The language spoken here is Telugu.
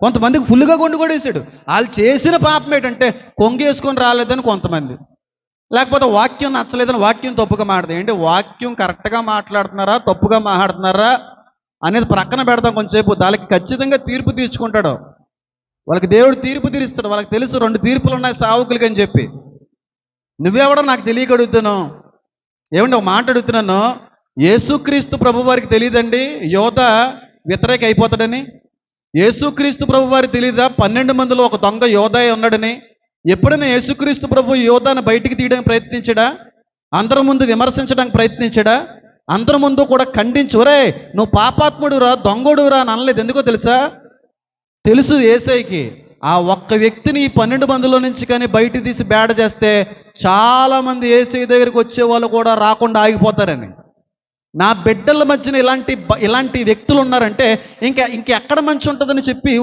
కొంతమందికి ఫుల్గా కొండు కూడా వేసాడు. వాళ్ళు చేసిన పాపం ఏంటంటే కొంగేసుకొని రాలేదని కొంతమంది, లేకపోతే వాక్యం నచ్చలేదని వాక్యం తప్పుగా మాట్లాడదు. ఏంటి వాక్యం కరెక్ట్గా మాట్లాడుతున్నారా తప్పుగా మాట్లాడుతున్నారా అనేది ప్రక్కన పెడతాం కొంచెంసేపు. దానికి ఖచ్చితంగా తీర్పు తీర్చుకుంటాడు. వాళ్ళకి దేవుడు తీర్పు తీరుస్తాడు. వాళ్ళకి తెలుసు 2 తీర్పులు ఉన్నాయి సావుకులకి అని చెప్పి. నువ్వెవడో నాకు తెలియక అడుగుతాను. ఏమండి ఒక మాట అడుగుతున్నాను, యేసుక్రీస్తు ప్రభు వారికి తెలియదండి యోధ వ్యతిరేక అయిపోతాడని? యేసుక్రీస్తు ప్రభు వారికి తెలియదా 12 మందిలో ఒక దొంగ యోధాయ ఉన్నాడని? ఎప్పుడైనా యేసుక్రీస్తు ప్రభు యోధాను బయటికి తీయడానికి ప్రయత్నించాడా? అందరి ముందు విమర్శించడానికి ప్రయత్నించాడా? అందరి ముందు కూడా ఖండించి, ఒరే నువ్వు పాపాత్ముడురా దొంగోడురా అని అనలేదు. ఎందుకో తెలుసా? తెలుసు యేసయ్యకి ఆ ఒక్క వ్యక్తిని ఈ 12 మందిలో నుంచి కానీ బయట తీసి బేడ చేస్తే చాలామంది యేసయ్య దగ్గరికి వచ్చే వాళ్ళు కూడా రాకుండా ఆగిపోతారని. నా బిడ్డల మధ్యన ఇలాంటి వ్యక్తులు ఉన్నారంటే ఇంకెక్కడ మంచి ఉంటుందని చెప్పి